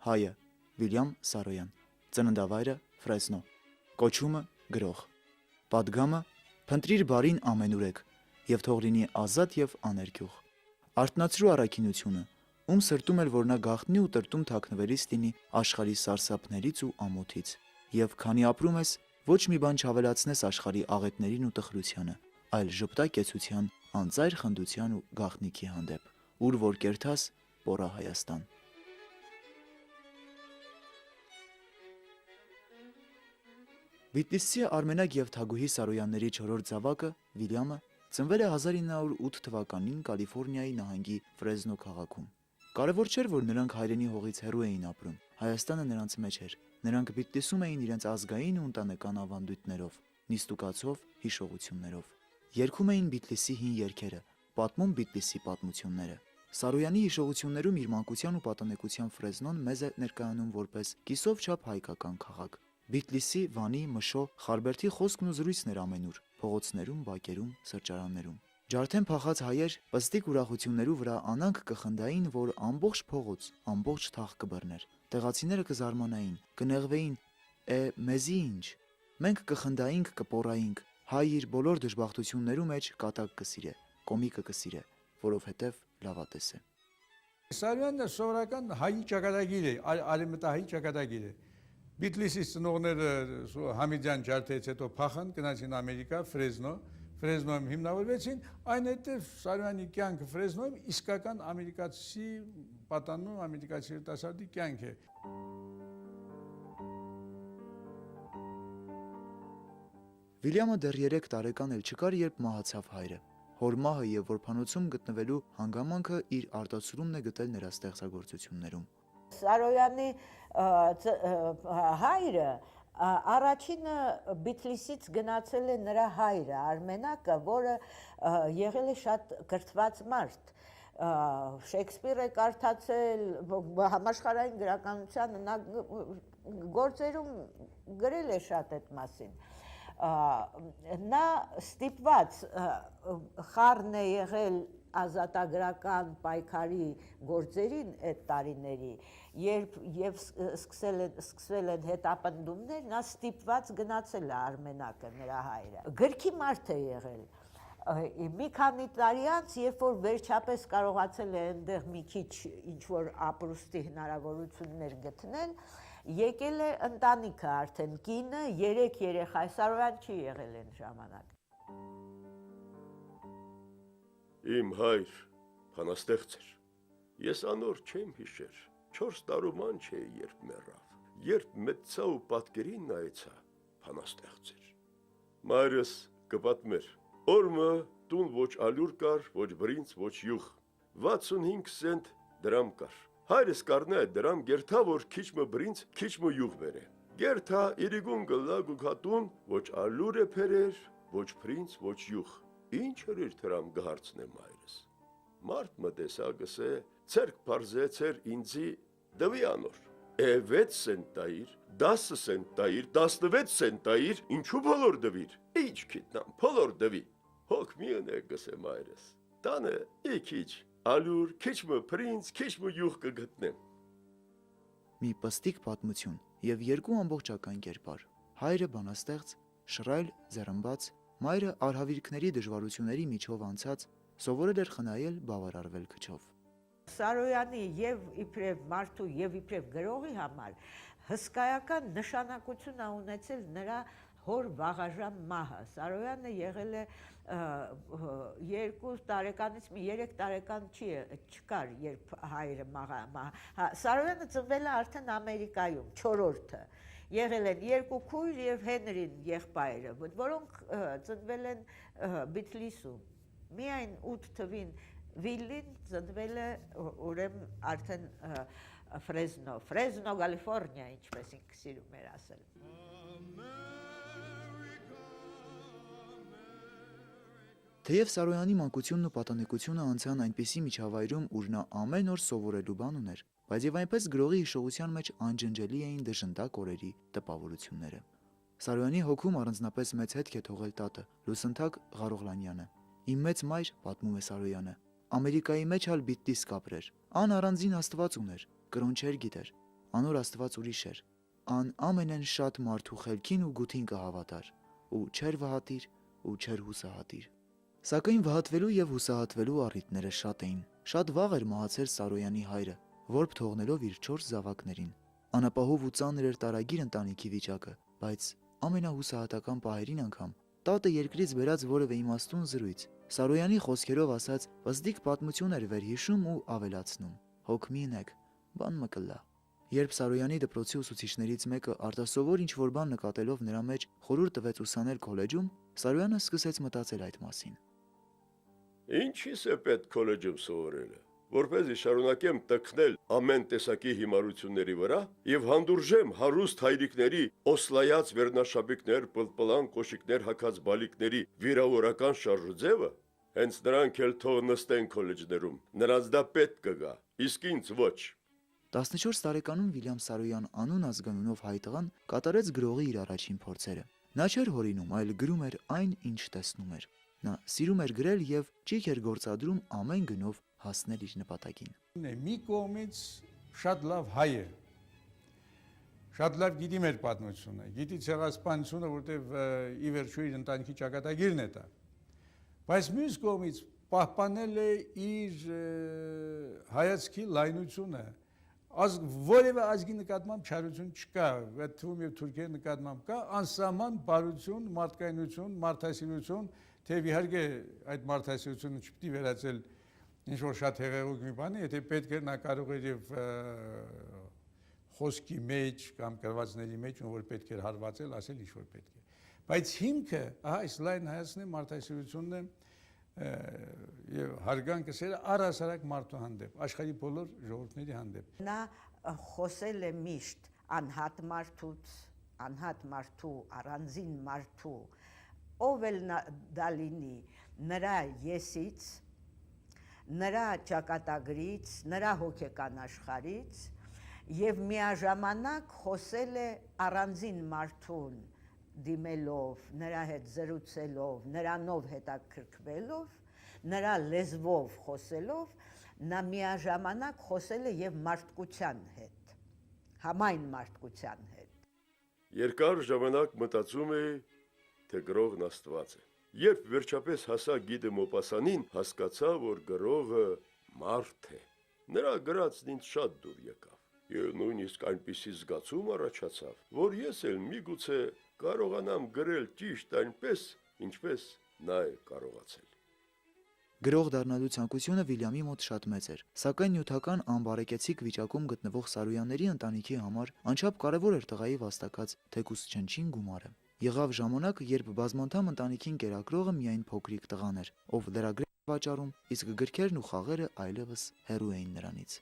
Հայը Վիլյամ Սարոյան, ծննդավայրը Ֆրեզնո, կոչումը գրող, պատգամը փնտրիր բարին ամենուրեք եւ թող լինի ազատ եւ աներկյուղ, արթնացրու առաքինությունը, ում սրտում էլ որ նա գաղտնի ու տրտում թաքնվելիս լինի աշխարհի սարսափներից ու ամոթից, եւ քանի ապրում ես, ոչ մի բան չավելացնես աշխարհի աղետներին ու տխրությանը, այլ ժպտա կեցության, անծայր խնդության ու գաղտնիքի հանդեպ, ուր որ կերթաս պորա Հայաստան։ Բիթլիսցի Արմենակ եւ Թագուհի Սարոյանների 4-րդ զավակը Վիլյամը ծնվել է 1908 թվականին Կալիֆոռնիայի նահանգի Ֆրեզնո քաղաքում։ Կարևոր չէր, որ նրանք հայրենի հողից հեռու էին ապրում, Հայաստանը նրանց մեջ էր, նրանք Բիթլիսում էին իրենց ազգային ու ընտանեկան ավանդույթներով, նիստուկացով, հիշողություններով։ Երգում էին Բիթլիսի հին երգերը, պատմում Բիթլիսի պատմությունները։ Սարոյանի հիշողություններում իր մանկության ու պատանեկության Ֆրեզնոն մեզ է ներկայանում որպես կիսով չափ հայկական քաղաք։ Բիթլիսի, Վանի, Մշո, Խարբերդի խոսքն ու զրույցն էր ամենուր, փողոցներում, բակերում, սրճարաններում։ Ջարդեն փախած հայեր պստիկ ուրախություններու վրա անանք կխնդային, որ ամբողջ փողոց, ամբողջ թաղ կբռներ։ Տեղացիները կզարմանային, կնեղվեին, մեզի ինչ։ Մենք կխնդայինք, կպորայինք, հայ իր բոլոր դժբախտություններու մեջ կատակ կսիրե, կոմիկը կսիրե, որովհետև լավատես է։ Սարոյանը սովորական հայի ճակատագիր է, արևմտահայի ճակատագիր է։ Բիթլիսի ծնողները Համիդյան ջարդից հետո փախան, գնացին Ամերիկա, Ֆրեզնոյում հիմնավորվեցին, այն հետև Սարոյանի կյանքը Ֆրեզնոյում իսկական ամերիկացի պատանու, ամերիկացի երիտասարդի կյանք է։ Վիլյամը դեռ 3 տարեկան էլ չկար, երբ մահացավ հայրը։ Հոր մահը եւ որբանոցում գտնվելու հանգամանքը իր արտացոլումն է գտել նրա ստեղծագործություններում։ Սարոյանի հայրը առաջինը Բիթլիսից գնացել է նրա հայրը Արմենակը, որը եղել է շատ կրթված մարդ։ Շեքսպիր է կարդացել, համաշխարհային գրականության նա գործերում գրել է շատ այդ մասին։ Նա ստիպված խառն է եղել ազատագրական պայքարի գործերին այդ տարիների, երբ եւ սկսվել են հետապնդումներ, նա ստիպված գնացել է Արմենակը նրա հայրը։ Գրքի մարդ է եղել։ Մի քանի տարի անց, երբ որ վերջապես կարողացել է այնտեղ մի քիչ ինչ-որ ապրուստի հնարավորություններ գտնել, եկել է ընտանիքը արդեն կինը, 3 երեխա, Սարոյան չի եղել այն ժամանակ։ Իմ հայր փանաստեղծ էր, ես անոր չեմ հիշեր, 4 տարուման չէի երբ մեռավ, երբ մեծա ու պատկերին նայեցա, փանաստեղծ էր։ Մայրս կպատմեր, օրմը տուն ոչ ալյուր կար, ոչ բրինց, ոչ յուղ, 65 սենտ դրամ կար։ Հայրս կարնա է դրամ գերթա, որ քիչմը բրինց, քիչմը յուղ բերե։ Գերթա իրիգուն գլագ ու կատուն, ոչ ալյուր է փերեր, ոչ բրինց, ոչ յուղ։ Ինչ հրիր թրամ գհարցնե մայրս։ Մարդ մտեսա գսե, ցերկ բարձեցեր ինձի դվի անոր։ 6 սենտ տայիր, 10 սենտ տայիր, 16 սենտ տայիր, ինչու բոլոր դվիր։ Ինչ գիտնամ, բոլոր դվի։ Հոգ մի ընե գսե մայրս։ Տանը իքիչ, ալյուր, քիչմը բրինց, քիչմը յուղ կգտնեմ։ Մի պստիկ պատմություն եւ 2 ամբողջական կերպար։ Հայրը բանաստեղծ, շռայլ, ձեռնբաց, մայրը արհավիրքների դժվարությունների միջով անցած, սովորել էր խնայել, բավարարվել քչով։ Սարոյանի եւ իբրև մարդու եւ իբրև գրողի համար հսկայական նշանակություն է ունեցել նրա հոր վաղաժամ մահը։ Սարոյանը եղել է 2 տարեկանից 3 տարեկան չկար, երբ հայրը մահա։ Սարոյանը ծնվել է արդեն Ամերիկայում, 4-րդը։ Եղել են 2 քույր եւ Հենրին եղբայրը, որոնք ծնվել են Բիթլիսում։ Միայն 8 թվին Վիլին ծնվել է ուրեմն արդեն Ֆրեզնո, Կալիֆոռնիա, ինչպես ինքը սիրում էր ասել։ Թեև Սարոյանի մանկությունն ու պատանեկությունը անցան այնպիսի միջավայրում, ուր նա ամեն օր սովորելու բան ուներ, բայց եւ այնպես գրողի հիշողության մեջ անջնջելի էին դժնդակ օրերի տպավորությունները։ Սարոյանի հոգում առանձնապես մեծ հետք է թողել տատը, Լուսնթակ Ղարողլանյանը։ Իմ մեծ մայր, պատմում է Սարոյանը, Ամերիկայի մեջ ալ Բիթլիս կապրեր, ան առանձին աստված ուներ, կրոն չեր գիտեր, անոր Աստված ուրիշ էր։ Ան ամենեն շատ մարդու խելքին ու գութին կհավատար, ու չեր վհատիր ու չեր հուսահատիր։ Սակայն վհատվելու եւ հուսահատվելու առիթները շատ էին։ Շատ վաղ էր մահացել Սարոյանի հայրը, որբ թողնելով իր 4 զավակներին։ Անապահով ու ծանր էր տարագիր ընտանիքի վիճակը, բայց ամենահուսահատական պահերին անգամ տատը երկրից բերած որևէ իմաստուն զրույց Սարոյանի խոսքերով ասած վզդիկ պատմություն էր վերհիշում ու ավելացնում։ Հոգ մի ունեք, բան մը կլա։ Երբ Սարոյանի դպրոցի ուսուցիչներից մեկը արտասովոր ինչ-որ բան նկատելով նրա մեջ խորհուրդ տվեց ուսանել քոլեջում, Սարոյանը սկսեց մտածել այդ մասին։ Ինչի՞ս է պետք քոլեջում սովորելը, որպեսզի շարունակեմ տքնել ամեն տեսակի հիմարությունների վրա եւ հանդուրժեմ հարուստ հայրիկների օսլայած վերնաշապիկներ, պլպլան կոշիկներ հագած բալիկների վիրավորական շարժուձևը, հենց նրանք էլ թող նստեն քոլեջներում, նրանց դա պետք կգա, իսկ ինձ ոչ։ 14 տարեկանում Վիլյամ Սարոյան անուն ազգանունով հայ տղան կատարեց գրողի իր առաջին փորձերը։ Նա չէր հորինում, այլ գրում էր այն, ինչ տեսնում էր։ Նա սիրում էր գրել եւ ճիգ էր գործադրում ամեն գնով հասնել իր նպատակին։ Մի կողմից շատ լավ հայ է։ Շատ լավ գիտի մեր պատմությունը, գիտի ցեղասպանությունը, որտեվ ի վերջո իր ընտանիքի ճակատագիրն է դա։ Բայց մյուս կողմից պահպանել է իր հայացքի լայնությունը։ Որևէ ազգի նկատմամբ չարություն չկա, այդ թվում եւ թուրքերի նկատմամբ կա անսահման բարություն, մարդկայնություն, մարդասիրություն, թեև իհարկե այդ մարդասիրությունը չպետք է վերածել ինչ-որ շատ հեղեղուկ մի բանի, եթե պետք է նա կարող էր եւ խոսքի մեջ կամ գրվածների մեջ որ պետք էր հարվածել, ասել ինչ-որ պետք է։ Բայց հիմքը, ահա այս լայն հայացքն է, մարդասիրությունն է եւ հարգանքը սերը առհասարակ մարդու հանդեպ, աշխարհի բոլոր ժողովուրդների հանդեպ։ Նա խոսել է միշտ անհատ մարդուց, անհատ մարդու, առանձին մարդու, ով էլ դա լինի, նրա եսից, նրա ճակատագրից, նրա հոգեկան աշխարհից եւ միաժամանակ խոսել է առանձին մարդուն դիմելով, նրա հետ զրուցելով, նրանով հետաքրքրվելով, նրա լեզվով խոսելով, նա միաժամանակ խոսել է եւ մարդկության հետ, համայն մարդկության հետ։ Երկար ժամանակ մտածում էի, թե գրողն Աստված է։ Երբ վերջապես հասա գիդը Մոպասանին, հասկացա, որ գրողը մարդ է։ Նրա գրածն ինձ շատ դուր եկավ։ Եվ նույնիսկ այնպիսի զգացում առաջացավ, որ ես էլ միգուցե կարողանամ գրել ճիշտ այնպես, ինչպես նա է կարողացել։ Գրող դառնալու ցանկությունը Վիլյամի մոտ շատ մեծ էր, սակայն նյութական անբարեկեցիկ վիճակում գտնվող Սարոյանների ընտանիքի համար անչափ կարևոր էր տղայի վաստակած թեկուզ չնչին գումարը։ Եղավ ժամանակ, երբ բազմանդամ ընտանիքին կերակրողը միայն փոքրիկ տղան էր, ով լրագրեր վաճառում, իսկ գրքերն ու խաղերը այլևս հեռու էին նրանից։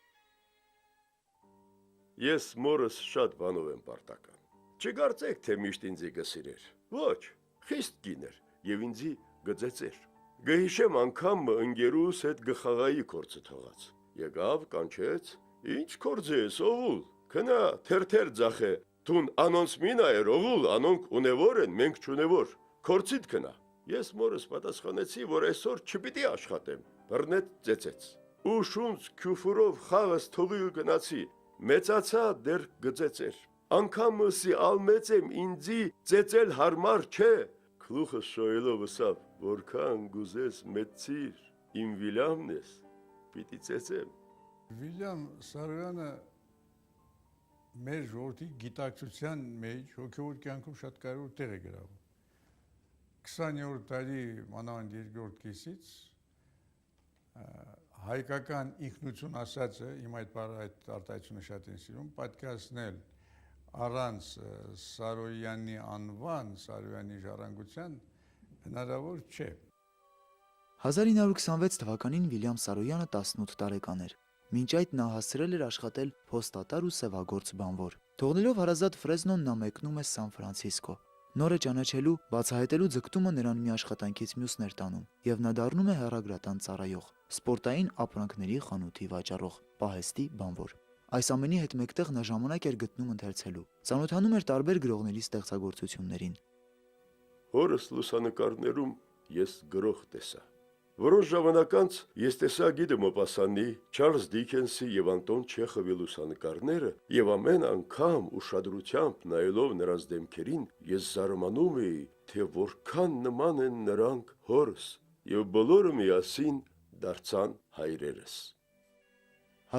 Ես մորս շատ բանով եմ պարտական։ Չգարցեք, թե միշտ ինձի գսիրեր։ Ոչ, խիստ կին էր եւ ինձի գծեցեր։ Գհիշեմ անգամ ընկերուս հետ գխաղայի կորցը թողած։ Եկավ, կանչեց. «Ինչ կորձ ես, օղուլ, քնա թերթեր ձախե, տուն անոնց մի նայեր, օղուլ, անոնք ունևոր են, մենք չունևոր, կորցիդ քնա»։ Ես մորս պատասխանեցի, որ այսօր չպիտի աշխատեմ, բռնեց ծեծեց։ Ու շունց քյուֆուրով խաղս թողի ու գնացի, մեծացա դեռ գծեցեր։ Անգամ ըսի ալմեց եմ ինձի ծեծել հարմար չէ, քլուխը շոյելով ըսավ, որքան գուզես մեծիր, իմ Վիլյամն ես, պիտի ծեծեմ։ Վիլյամ Սարոյանը մեր ժողովրդի գիտակցության մեջ հոգևոր կյանքում շատ կարևոր տեղ է գրավում։ 20-րդ դարի մանավանդ երկրորդ կեսից հայկական ինքնություն ասածը, իմ այդ արտահայտությունը շատ են սիրում, պատկասնել առանց Սարոյանի անվան, Սարոյանի ժառանգության հնարավոր չէ։ 1926 թվականին Վիլյամ Սարոյանը 18 տարեկան էր։ Մինչ այդ նա հասցրել էր աշխատել փոստատար ու սևագործ բանվոր։ Թողնելով հարազատ Ֆրեզնոն նա մեկնում է Սան Ֆրանցիսկո։ Նորը ճանաչելու, բացահայտելու ձգտումը նրան մի աշխատանքից մյուսն էր տանում, եւ նա դառնում է հեռագրատան ծառայող, սպորտային ապրանքների խանութի վաճառող, պահեստի բանվոր։ Այս ամենի հետ մեկտեղ նա ժամանակ էր գտնում ընթերցելու, ծանոթանում էր տարբեր գրողների ստեղծագործություններին։ Հորս լուսանկարներում ես գրող տեսա, Որոշ ժամանակ անց ես տեսա գիդը Մոպասանի, Չարլզ Դիքենսի եւ Անտոն Չեխովի լուսանկարները եւ ամեն անգամ ուշադրությամբ նայելով նրանց դեմքերին ես զարմանում էի, թե որքան նման են նրանք հորս եւ բոլորը միասին դարձան հայրերս։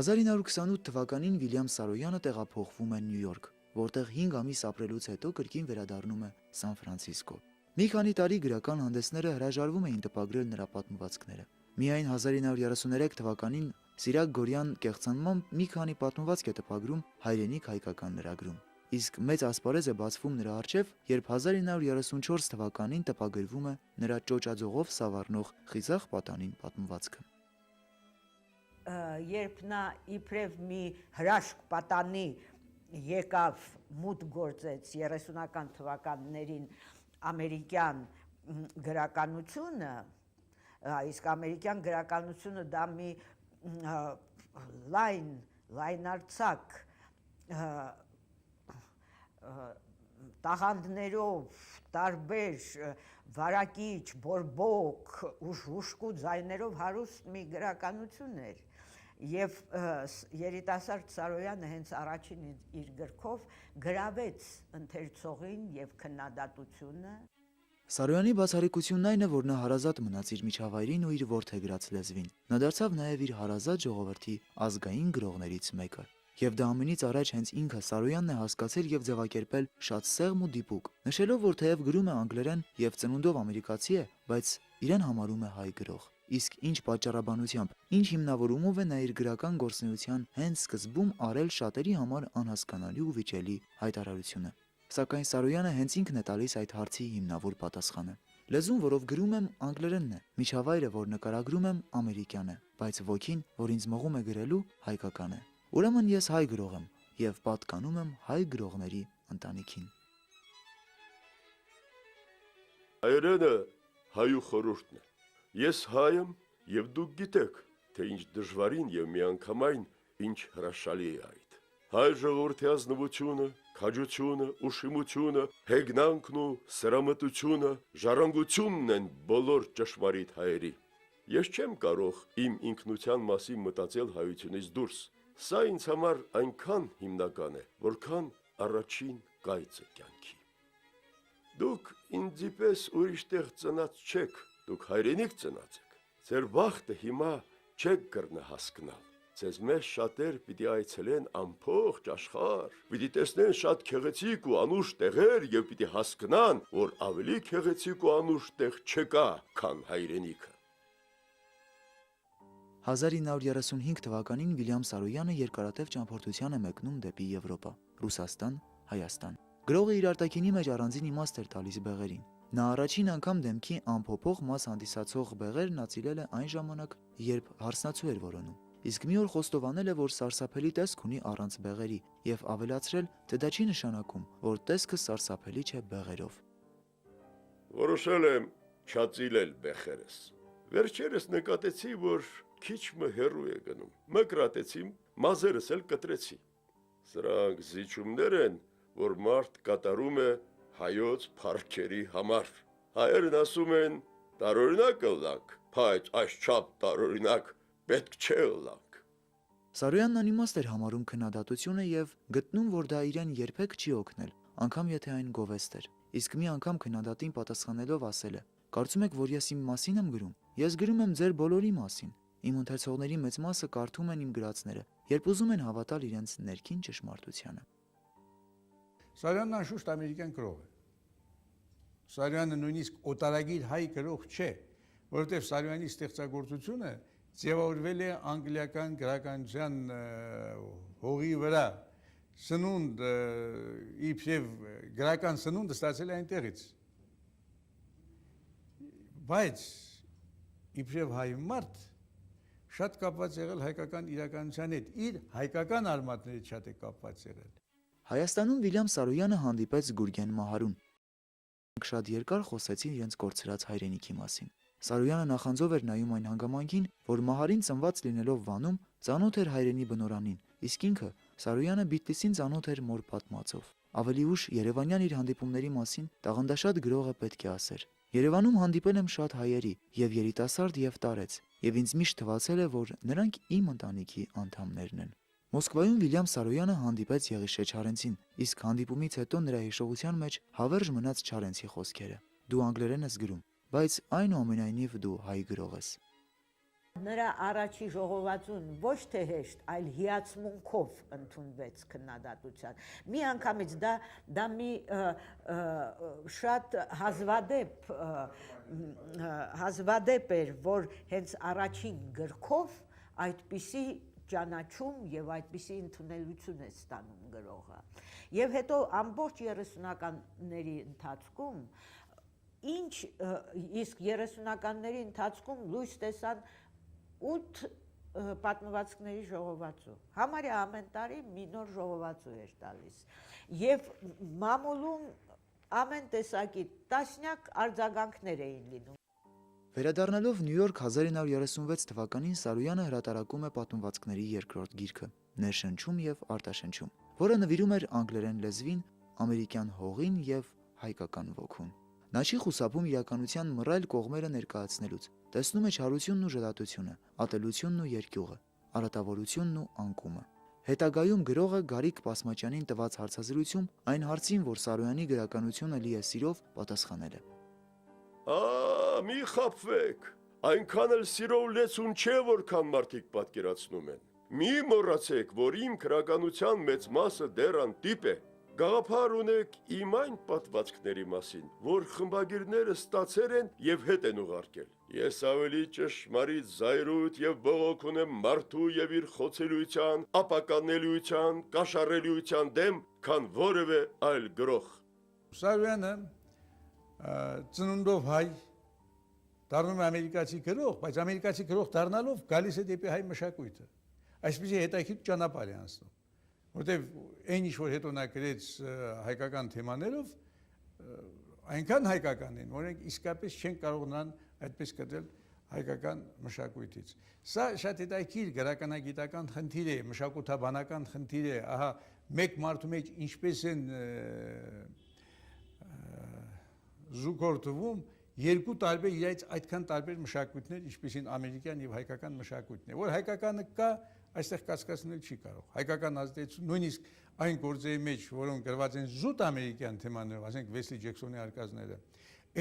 1928 թվականին Վիլյամ Սարոյանը տեղափոխվում է Նյու Յորք, որտեղ 5 ամիս ապրելուց հետո կրկին վերադառնում է Սան Ֆրանցիսկո։ Մի քանի տարի գրական հանդեսները հրաժարվում էին տպագրել նրա պատմվածքները։ Միայն 1933 թվականին Սիրակ Գորյան կեղծանմամբ մի քանի պատմվածք է տպագրում հայրենիք հայկական լրագրում։ Իսկ մեծ ասպարեզ է բացվում նրա առջև, երբ 1934 թվականին տպագրվում է նրա ճոճաձողով սավառնող Խիզախ պատանին պատմվածքը։ Երբ նա իբրև մի հրաշք պատանի եկավ մուտք գործեց 30-ական թվականներին ամերիկյան գրականությունը, իսկ ամերիկյան գրականությունը դա մի լայնարձակ տաղանդներով տարբեր վարակիչ, բորբոք, ուշկու ձայներով հարուստ մի գրականություն էր։ Եվ երիտասարդ Սարոյանը հենց առաջին իր գրքով գրավեց ընթերցողին եւ քննադատությունը։ Սարոյանի բացառիկությունն այն է, որ նա հարազատ մնաց իր միջավայրին ու իր որդեգրած լեզվին։ Նա դարձավ նաև իր հարազատ ժողովրդի ազգային գրողներից մեկը։ Եվ դա ամենից առաջ հենց ինքը Սարոյանն է հասկացել եւ ձևակերպել շատ սեղմ ու դիպուկ, նշելով, որ թեև գրում է անգլերեն եւ ծնունդով ամերիկացի է, բայց իրեն համարում է հայ գրող։ Իսկ ինչ պատճառաբանությամբ, ինչ հիմնավորումով է նա իր գրական գործունեության հենց սկզբում արել շատերի համար անհասկանալի ու վիճելի հայտարարությունը։ Սակայն Սարոյանը հենց ինքն է տալիս այդ հարցի հիմնավոր պատասխանը։ Լեզուն, որով գրում եմ, անգլերենն է, միջավայրը, որ նկարագրում եմ, ամերիկյան է, բայց ոգին, որ ինձ մղում է գրելու, հայկական է։ Ուրեմն ես հայ գրող եմ եւ պատկանում եմ հայ գրողների ընտանիքին։ Հայրենը հայու խորհուրդն է։ Ես հայ եմ եւ դուք գիտեք, թե ինչ դժվարին եւ միանգամայն ինչ հրաշալի է այդ։ Հայ ժողովրդի ազնվությունը, քաջությունը, ուշիմությունը, հեգնանքն ու սրամտությունը, ժառանգությունն են բոլոր ճշմարիտ հայերի։ Ես չեմ կարող իմ ինքնության մասին մտածել հայությունից դուրս։ Սա ինձ համար այնքան հիմնական է, որքան առաջին կայծը կյանքի։ Դուք ինձի պես ուրիշ տեղ ծնած չեք, դուք հայրենիք ծնած եք։ Ձեր վախտը հիմա չեք կրնա հասկնալ։ Ձեզ մեզ շատեր պիտի այցելեն ամբողջ աշխարհ, պիտի տեսնեն շատ քեղեցիկ ու անուշ տեղեր եւ պիտի հասկանան, որ ավելի քեղեցիկ ու անուշ տեղ չկա, քան հայրենիքը։ 1935 թվականին Վիլյամ Սարոյանը երկարատև ճամփորդության է մեկնում դեպի Եվրոպա, Ռուսաստան, Հայաստան։ Գրողը իր արտաքինի մեջ առանձին իմաստ էր տալիս բեղերին։ Նա առաջին անգամ դեմքի անփոփոխ մաս հանդիսացող բեղերն ածիլել է այն ժամանակ, երբ հարսնացու էր որոնում։ Իսկ մի օր խոստովանել է, որ սարսափելի տեսք ունի առանց բեղերի եւ ավելացրել, թե դա չի նշանակում, որ տեսքը սարսափելի չէ բեղերով։ Որոշել եմ չածիլել բեղերս։ Վերջերս նկատեցի, որ քիչ մը հեռու է գնում։ Մկրատեցի, մազերս էլ կտրեցի։ Սրանք զիջումներ են, որ մարդ կատարում է հայոց փառքերի համար։ Հայերն ասում են՝ տարօրինակ ըլլանք, բայց այսչափ տարօրինակ պետք չէ ըլլանք։ Սարոյանն անիմաստ էր համարում քննադատությունը եւ գտնում, որ դա իրեն երբեք չի օգնել, անգամ եթե այն գովեստ էր։ Իսկ մի անգամ քննադատին պատասխանելով ասել է. «Կարծում եք, որ ես իմ մասին եմ գրում։ Ես գրում եմ ձեր բոլորի մասին։ Իմ ընթերցողների մեծ մասը կարդում են իմ գրածները, երբ ուզում են հավատալ իրենց ներքին ճշմարտությանը»։ Սարյանն անշուշտ ամերիկյան գրող է։ Սարյանը նույնիսկ օտարագիր հայ գրող չէ, որովհետև Սարյանի ստեղծագործությունը ձևավորվել է անգլիական գրականության հողի վրա։ Սնունդ իբրև գրական սնունդը ստացել է այնտեղից։ Բայց իբրև հայ մարդ շատ կապված եղել հայկական իրականության հետ, իր հայկական արմատներից շատ է կապված եղել։ Հայաստանում Վիլյամ Սարոյանը հանդիպեց Գուրգեն Մահարուն։ Շատ երկար խոսեցին իրենց կորցրած հայրենիքի մասին։ Սարոյանը նախանձով էր նայում այն հանգամանքին, որ Մահարին ծնված լինելով Վանում ծանոթ էր հայրենի բնորանին, իսկ ինքը Սարոյանը Բիթլիսին ծանոթ էր մոր պատմածով։ Ավելի ուշ Երևանյան իր հանդիպումների մասին տաղանդաշատ գրողը պետք է ասեր. Երևանում հանդիպել եմ շատ հայերի, եւ երիտասարդ եւ տարեց, եւ ինձ միշտ թվացել է, որ նրանք իմ ընտանիքի անդամներն են։ Մոսկվայում Վիլյամ Սարոյանը հանդիպեց Եղիշե Չարենցին, իսկ հանդիպումից հետո նրա հիշողության մեջ հավերժ մնաց Չարենցի խոսքերը. «Դու անգլերեն ես գրում, բայց այնուամենայնիվ դու հայ գրող ես»։ Նրա առաջի ժողովածուն ոչ թե հեշտ, այլ հիացմունքով ընդունվեց քննադատության։ Մի անգամից դա մի շատ հազվադեպ էր, որ հենց առաջին գրքով այդպիսի ճանաչում եւ այդպիսի ընդունելություն է ստանում գրողը։ Եվ հետո ամբողջ 30-ականների ընթացքում իսկ 30-ականների ընթացքում լույս տեսան 8 պատմվածքների ժողովածու։ Համարյա ամեն տարի մի նոր ժողովածու էր տալիս։ Եվ մամուլում ամեն տեսակի տասնյակ արձագանքներ էին լինում։ Վերադառնալով Նյու Յորք 1936 թվականին Սարոյանը հրատարակում է պատմվածքների երկրորդ գիրքը՝ «Ներշնչում եւ արտաշնչում», որը նվիրում էր անգլերեն լեզվին, ամերիկյան հողին եւ հայկական ոգուն։ Նա չի խուսափում իրականության մռայլ կողմերը ներկայացնելուց, տեսնում է չարությունն ու ժլատությունը, ատելությունն ու երկյուղը, արատավորությունն ու անկումը։ Հետագայում գրողը Գարիկ Պասմաճյանին տված հարցազրույցում այն հարցին, որ Սարոյանի գրականությունը լի է սիրով, պատասխանել է. Մի խաբվեք, այնքան էլ սիրով լեցուն չէ, որքան մարդիկ պատկերացնում են։ Մի մոռացեք, որ իմ քրականության մեծ մասը դեռ անտիպ է։ Գաղափար ունեք իմ այն պատմվածքների մասին, որ խմբագիրները ստացել են եւ հետ են ուղարկել։ Ես ավելի ճշմարիտ զայրույթ եւ բողոք ունեմ մարդու եւ իր խոցելիության, ապականելիության, կաշառելիության դեմ, քան որևէ այլ գրող։ Սարոյանը ծնունդով հայ, դառնում է ամերիկացի գրող, բայց ամերիկացի գրող դառնալով գալիս է դեպի հայ մշակույթը։ Այսպեսի հետաքրքիր ճանապարհ է անցնում, որտեղ այն ինչ որ հետո նա գրեց հայկական թեմաներով, այնքան հայկական են, որ իսկապես չեն կարող նրան այդպես կտրել հայկական մշակույթից։ Սա շատ հետաքրքիր գրականագիտական խնդիր է, մշակութաբանական խնդիր է, ահա մեկ մարդու մեջ ինչպես են զուգորդվում երկու տարբեր իրայից այդքան տարբեր մշակույթներ, ինչպեսին ամերիկյան եւ հայկական մշակույթն է, որ հայկականը կա, այստեղ կասկածնել չի կարող։ Հայկական ազդեցություն նույնիսկ այն գործերի մեջ, որոնք գրված են զուտ ամերիկյան թեմաներով, ասենք Վեսլի Ջեքսոնի արկածները,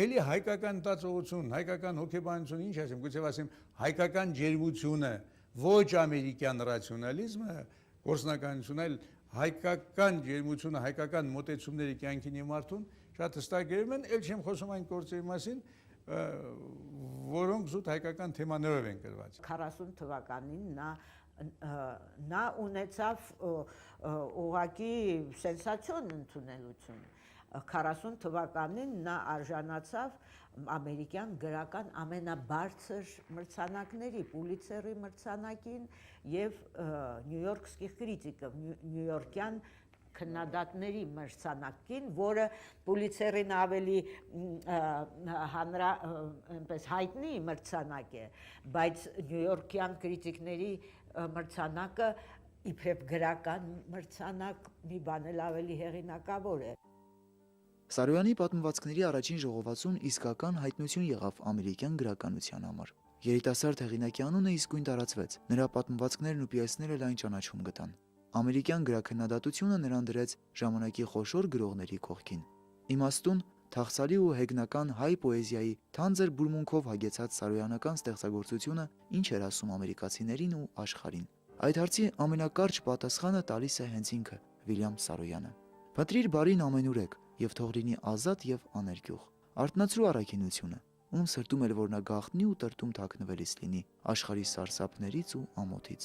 էլի հայկական մտածողություն, հայկական հոգեբանություն, ինչ ասեմ, գուցե ասեմ հայկական ջերմությունը, ոչ ամերիկյան ռացիոնալիզմը, գործնականությունն այլ հայկական ջերմությունը, հայկական մոտեցումների կյանքին եւ մարդուն շատ հստակ գրում են, ել չեմ խոսում այն գործերի մասին, որոնք զուտ հայկական թեմաներով են գրված։ 40 թվականին նա ունեցավ ուղղակի սենսացիոն ընդունելություն։ 40 թվականին նա արժանացավ ամերիկյան գրական ամենաբարձր մրցանակների, Պուլիցերի մրցանակին եւ Նյու Յորքսկի քրիտիկը, նյույորքյան քննադատների մրցանակին, որը Պուլիցերին ավելի այնպես հայտնի մրցանակ է, բայց նյույորքյան քրիտիկների մրցանակը իբրև գրական մրցանակ մի բան էլ ավելի հեղինակավոր է։ Սարոյանի պատմվածքների առաջին ժողովածուն իսկական հայտնություն եղավ ամերիկյան գրականության համար։ Երիտասարդ հեղինակի անունը իսկույն տարածվեց, նրա պատմվածքներն ու պիեսները լայն ճանաչում գտան։ Ամերիկյան գրաքննադատությունը նրան դրեց ժամանակի խոշոր գրողների կողքին։ Իմաստուն, թախծալի ու հեգնական հայ պոեզիայի թանձր բուրմունքով հագեցած սարոյանական ստեղծագործությունը ինչ էր ասում ամերիկացիներին ու աշխարհին։ Այդ հարցի ամենակարճ պատասխանը տալիս է հենց ինքը՝ Վիլյամ Սարոյանը։ Փնտրիր բարին ամենուրեք եւ թող լինի ազատ եւ աներկյուղ։ Արթնացրու առաքինությունը, ում սրտում էլ որ նա գաղտնի ու տրտում թաքնվելիս լինի աշխարհի սարսափներից ու ամոթից։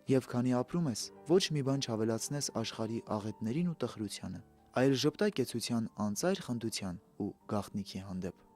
Եվ քանի ապրում ես, ոչ մի բան չավելացնես աշխարհի աղետներին ու տխրությանը, այլ ժպտա կեցության անծայր խնդության ու գաղտնիքի հանդեպ։